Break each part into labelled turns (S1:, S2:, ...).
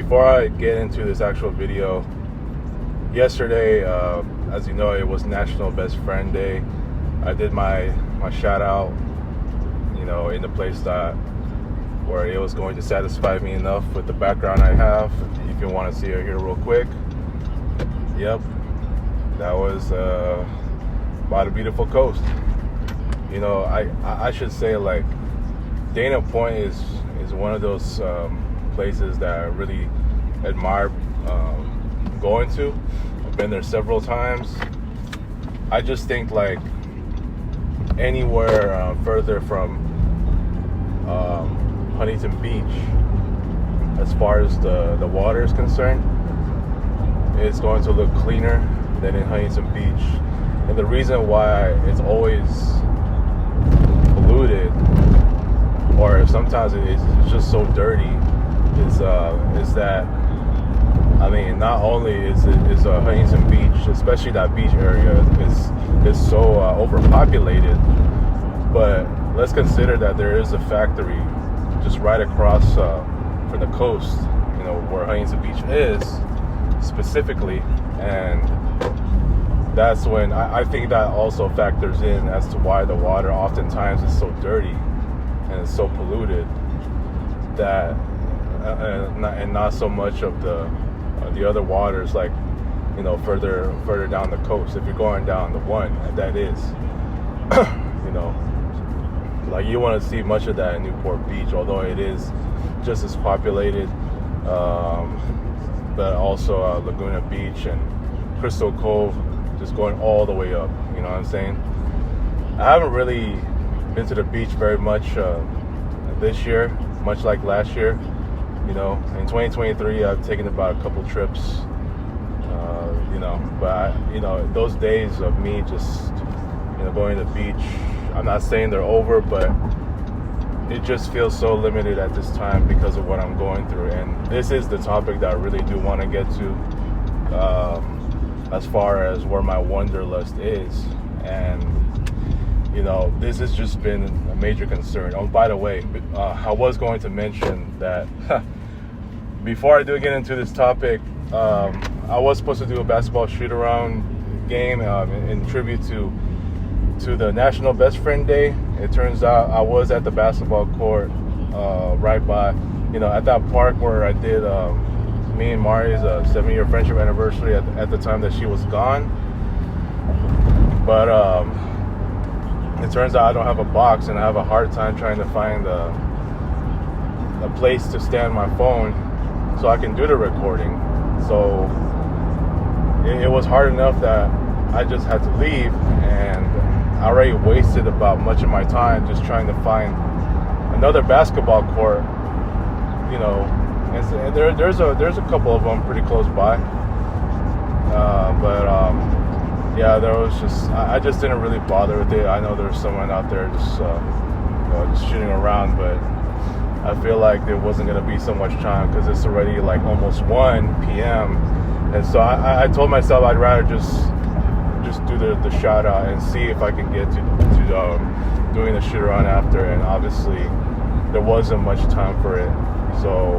S1: before I get into this actual video, yesterday, as you know, it was National Best Friend Day. I did my shout out, in the place that where it was going to satisfy me enough with the background I have. If you want to see it here real quick. Yep, that was by the beautiful coast. I should say, like, Dana Point is one of those places that I really admire going to. I've been there several times. I just think, like, anywhere further from Huntington Beach, as far as the water is concerned, it's going to look cleaner than in Huntington Beach. And the reason why it's always polluted, or sometimes it's just so dirty, is that, I mean, not only is Huntington Beach, especially that beach area, is so overpopulated, but let's consider that there is a factory just right across from the coast, where Huntington Beach is specifically, and that's when I think that also factors in as to why the water oftentimes is so dirty and it's so polluted, that and not so much of the other waters, like further down the coast. If you're going down the one, that is, like, you want to see much of that in Newport Beach, although it is just as populated, but also Laguna Beach and Crystal Cove, just going all the way up. You know what I'm saying? I haven't really been to the beach very much this year, much like last year. In 2023, I've taken about a couple trips, but those days of me just, going to the beach, I'm not saying they're over, but it just feels so limited at this time because of what I'm going through. And this is the topic that I really do want to get to, as far as where my wanderlust is. And, this has just been a major concern. Oh, by the way, I was going to mention that before I do get into this topic, I was supposed to do a basketball shoot-around game in tribute to the National Best Friend Day. It turns out I was at the basketball court right by, at that park where I did me and Mari's 7-year friendship anniversary at the time that she was gone. But it turns out I don't have a box, and I have a hard time trying to find a place to stand my phone so I can do the recording. So it was hard enough that I just had to leave, and I already wasted about much of my time just trying to find another basketball court, and there's a couple of them pretty close by, yeah, there was just, I just didn't really bother with it. I know there's someone out there just shooting around, but I feel like there wasn't going to be so much time because it's already like almost 1 p.m. And so I told myself I'd rather just do the shout out and see if I can get to doing the shoot around after. And obviously there wasn't much time for it. So,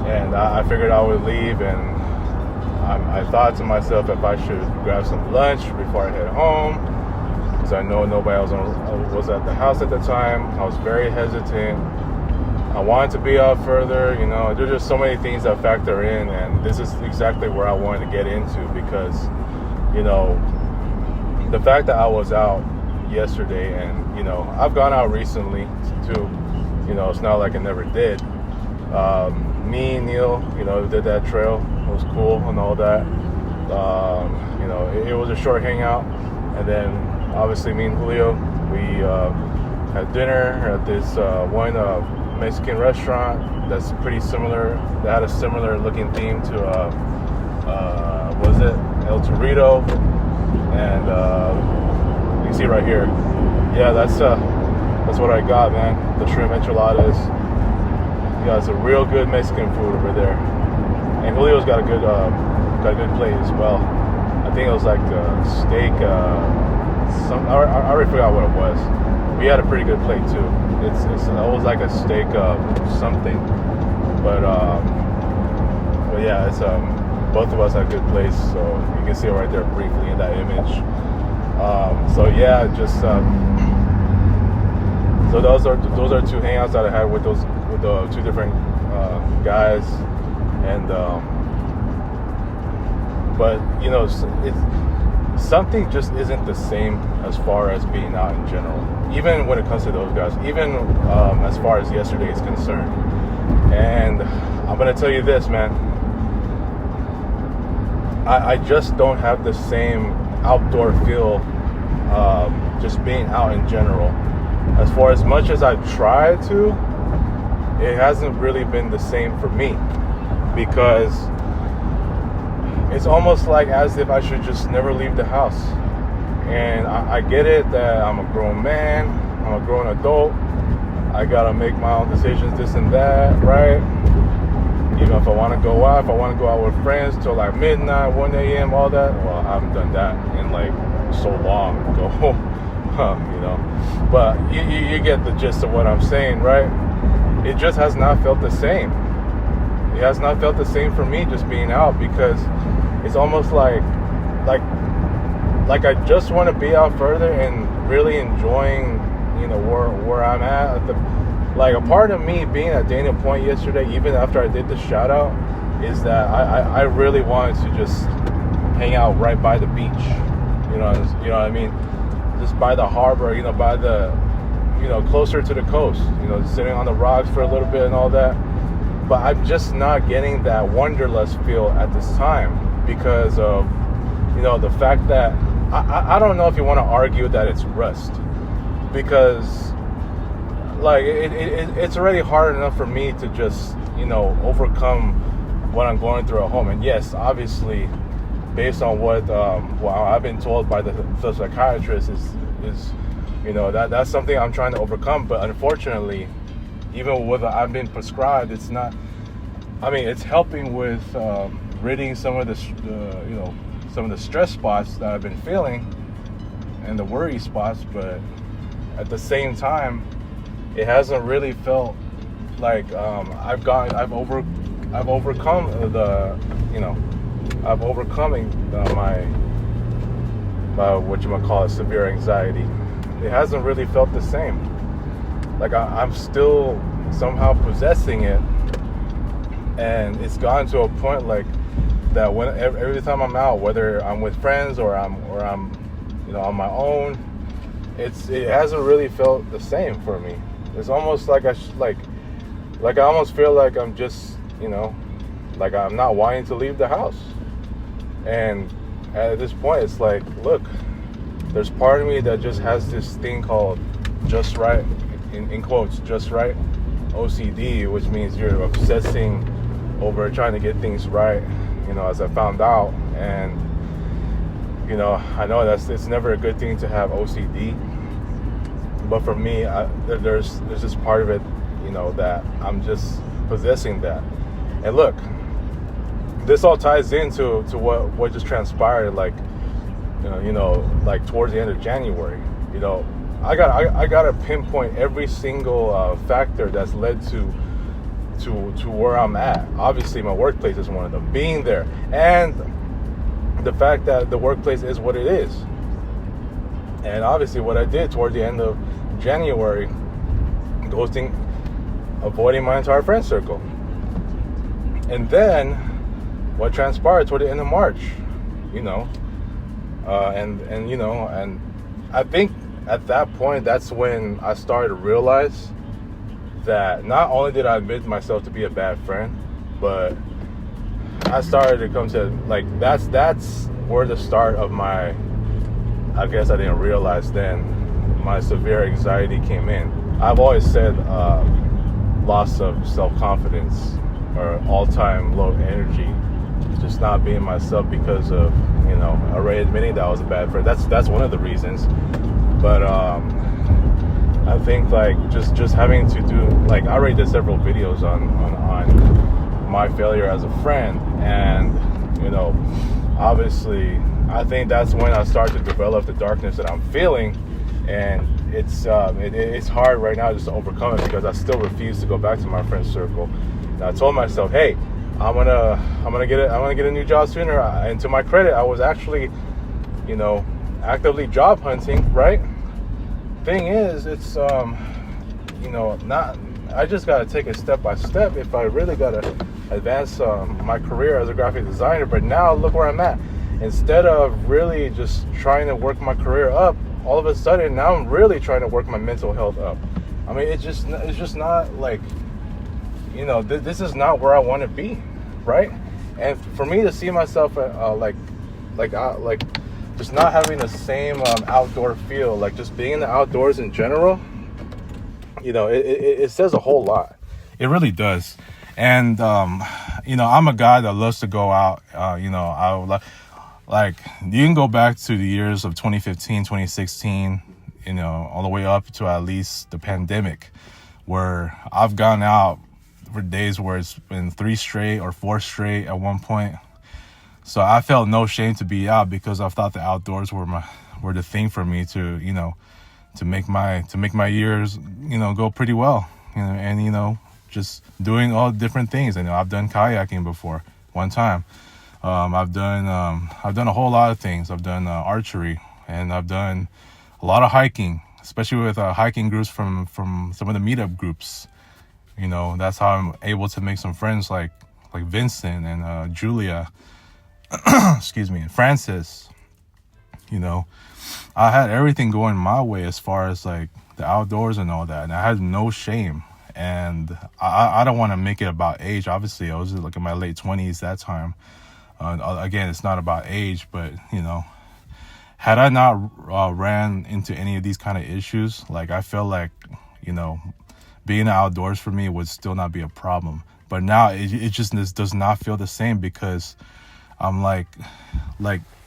S1: and I figured I would leave, and I thought to myself if I should grab some lunch before I head home, because I know nobody else was at the house at the time. I was very hesitant. I wanted to be out further, there's just so many things that factor in, and this is exactly where I wanted to get into, because, the fact that I was out yesterday, and, I've gone out recently too, it's not like I never did. Me and Neil, did that trail. It was cool and all that. It was a short hangout, and then obviously me and Julio, we had dinner at this one Mexican restaurant that's pretty similar, that had a similar looking theme to was it El Torito, and you see right here, yeah, that's what I got, man. The shrimp enchiladas. Got some real good Mexican food over there, and Julio's got a good plate as well. I think it was like steak. I already forgot what it was. We had a pretty good plate too. It was like a steak something, but yeah, it's both of us at a good place. So you can see it right there briefly in that image. So yeah, just so those are two hangouts that I had with the two different guys, and but you know, it's something just isn't the same as far as being out in general. Even when it comes to those guys, even as far as yesterday is concerned. And I'm gonna tell you this, man. I just don't have the same outdoor feel, just being out in general. As far as much as I've tried to, it hasn't really been the same for me, because it's almost like as if I should just never leave the house. And I get it that I'm a grown man, I'm a grown adult, I gotta make my own decisions, this and that, right? Even if I want to go out, if I want to go out with friends till like midnight, 1 a.m., all that, well, I haven't done that in like so long ago, you know. But you get the gist of what I'm saying, right? It just has not felt the same. It has not felt the same for me just being out, because it's almost like I just want to be out further and really enjoying, you know, where I'm at. Like a part of me being at Dana Point yesterday, even after I did the shout out, is that I really wanted to just hang out right by the beach. You know what I mean? Just by the harbor, you know, by the, you know, closer to the coast, you know, sitting on the rocks for a little bit and all that. But I'm just not getting that wanderlust feel at this time, because of, you know, the fact that I don't know if you want to argue that it's rust, because like it's already hard enough for me to just, you know, overcome what I'm going through at home. And yes, obviously, based on what I've been told by the psychiatrist, is you know, that's something I'm trying to overcome. But unfortunately, even with what I've been prescribed, it's not. I mean, it's helping with ridding some of the you know, some of the stress spots that I've been feeling and the worry spots. But at the same time, it hasn't really felt like I've overcome the, you know, I've overcoming my what you might call it, severe anxiety. It hasn't really felt the same. Like I'm still somehow possessing it, and it's gotten to a point like that when every time I'm out, whether I'm with friends or I'm you know, on my own, it hasn't really felt the same for me. It's almost like I almost feel like I'm just, you know, like I'm not wanting to leave the house. And at this point, it's like, look, there's part of me that just has this thing called just right, in quotes, just right, OCD, which means you're obsessing over trying to get things right, you know, as I found out. And, you know, I know it's never a good thing to have OCD. But for me, there's this part of it, you know, that I'm just possessing that. And look, this all ties into what just transpired, like, you know, like towards the end of January. You know, I gotta pinpoint every single factor that's led to where I'm at. Obviously, my workplace is one of them. Being there, and the fact that the workplace is what it is. And obviously, what I did toward the end of January, ghosting, avoiding my entire friend circle. And then what transpired toward the end of March, you know, and you know, and I think at that point, that's when I started to realize that not only did I admit myself to be a bad friend, but I started to come to, like, that's where the start of my, I guess I didn't realize then, my severe anxiety came in. I've always said loss of self-confidence, or all-time low energy, just not being myself because of, you know, already admitting that I was a bad friend. That's one of the reasons. But I think like just having to do, like, I already did several videos on my failure as a friend, and, you know, obviously I think that's when I start to develop the darkness that I'm feeling. And it's hard right now just to overcome it, because I still refuse to go back to my friend circle. And I told myself, hey, I'm gonna get a new job sooner. And to my credit, I was actually, you know, actively job hunting, right? Thing is, it's not. I just gotta take it step by step if I really gotta advance my career as a graphic designer. But now look where I'm at. Instead of really just trying to work my career up, all of a sudden now I'm really trying to work my mental health up. I mean, it's just not like, this is not where I want to be, right? And for me to see myself like just not having the same outdoor feel, like just being in the outdoors in general, it says a whole lot. It really does. And I'm a guy that loves to go out. I would like you can go back to the years of 2015, 2016, all the way up to at least the pandemic, where I've gone out for days where it's been 3 straight or 4 straight at one point. So I felt no shame to be out because I thought the outdoors were the thing for me to make my years go pretty well, and just doing all different things. I've done kayaking before one time. I've done a whole lot of things. I've done archery, and I've done a lot of hiking, especially with hiking groups from some of the meetup groups. That's how I'm able to make some friends like Vincent and Julia, excuse me, and Francis. I had everything going my way as far as like the outdoors and all that, and I had no shame. And I don't want to make it about age. Obviously, I was like in my late 20s that time. Again, it's not about age, but had I not ran into any of these kind of issues, like I feel like being outdoors for me would still not be a problem. But now it just does not feel the same, because I'm like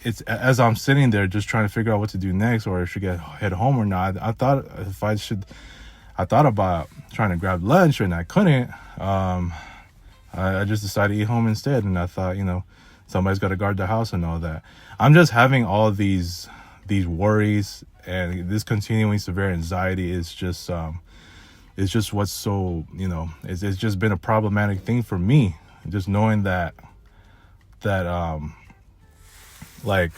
S1: it's, as I'm sitting there just trying to figure out what to do next, or I should head home or not. I thought about trying to grab lunch, and I couldn't. I just decided to eat home instead, and I thought, somebody's got to guard the house and all that. I'm just having all these worries, and this continuing severe anxiety is just it's just what's so, it's just been a problematic thing for me. Just knowing that like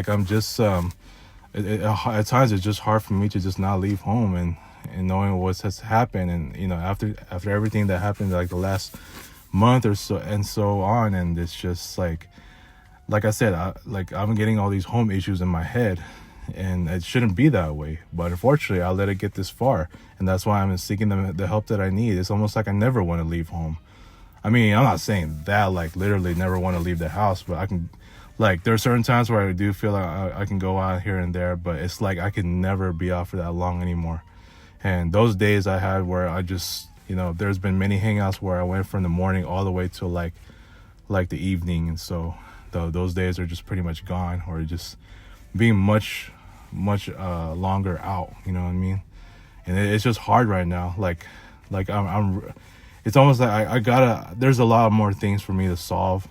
S1: I'm just at times it's just hard for me to just not leave home, and knowing what has happened, and after everything that happened like the last month or so and so on, and it's just like I said, I'm getting all these home issues in my head, and it shouldn't be that way, but unfortunately I let it get this far, and that's why I'm seeking the help that I need. It's almost like I never want to leave home. I mean, I'm not saying that like literally never want to leave the house, but I can, like, there are certain times where I do feel like I can go out here and there, but it's like I can never be out for that long anymore. And those days I had where I just, there's been many hangouts where I went from the morning all the way to like the evening, and so those days are just pretty much gone, or just being much longer out. You know what I mean? And it's just hard right now. Like I'm it's almost like I gotta. There's a lot more things for me to solve.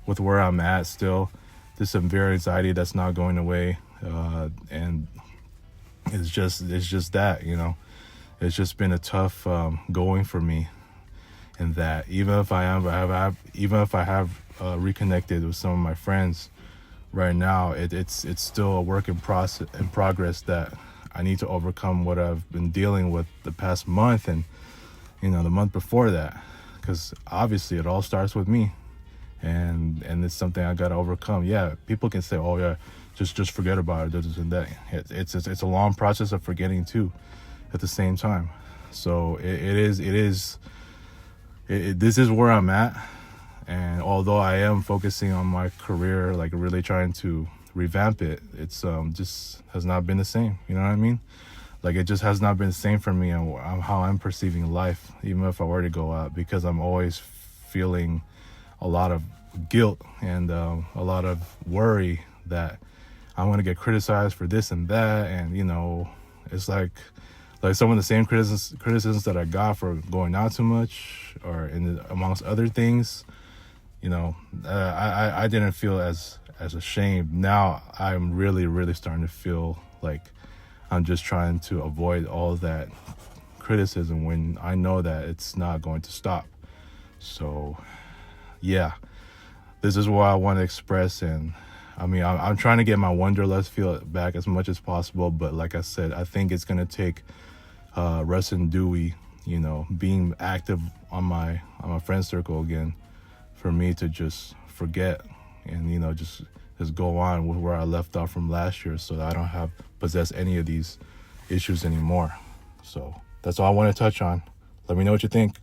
S1: With where I'm at still, there's some severe anxiety that's not going away, and it's just that, it's just been a tough going for me. And that even if I have reconnected with some of my friends right now, it's still a work in progress that I need to overcome what I've been dealing with the past month, and the month before that, because obviously it all starts with me. And it's something I gotta overcome. Yeah, people can say, "Oh yeah, just forget about it." This and that. It's a long process of forgetting too, at the same time. So this is where I'm at. And although I am focusing on my career, like really trying to revamp it, it's just has not been the same. You know what I mean? Like it just has not been the same for me, and how I'm perceiving life, even if I were to go out, because I'm always feeling a lot of guilt and a lot of worry that I'm going to get criticized for this and that. And it's like some of the same criticisms that I got for going out too much, or amongst other things. I didn't feel as ashamed. Now I'm really starting to feel like I'm just trying to avoid all that criticism, when I know that it's not going to stop. So yeah, this is what I want to express. And I mean, I'm trying to get my Wanderlust feel back as much as possible, but like I said, I think it's gonna take Russ and Dewey, you know, being active on my friend circle again, for me to just forget and, you know, just go on with where I left off from last year, so that I don't possess any of these issues anymore. So that's all I want to touch on. Let me know what you think.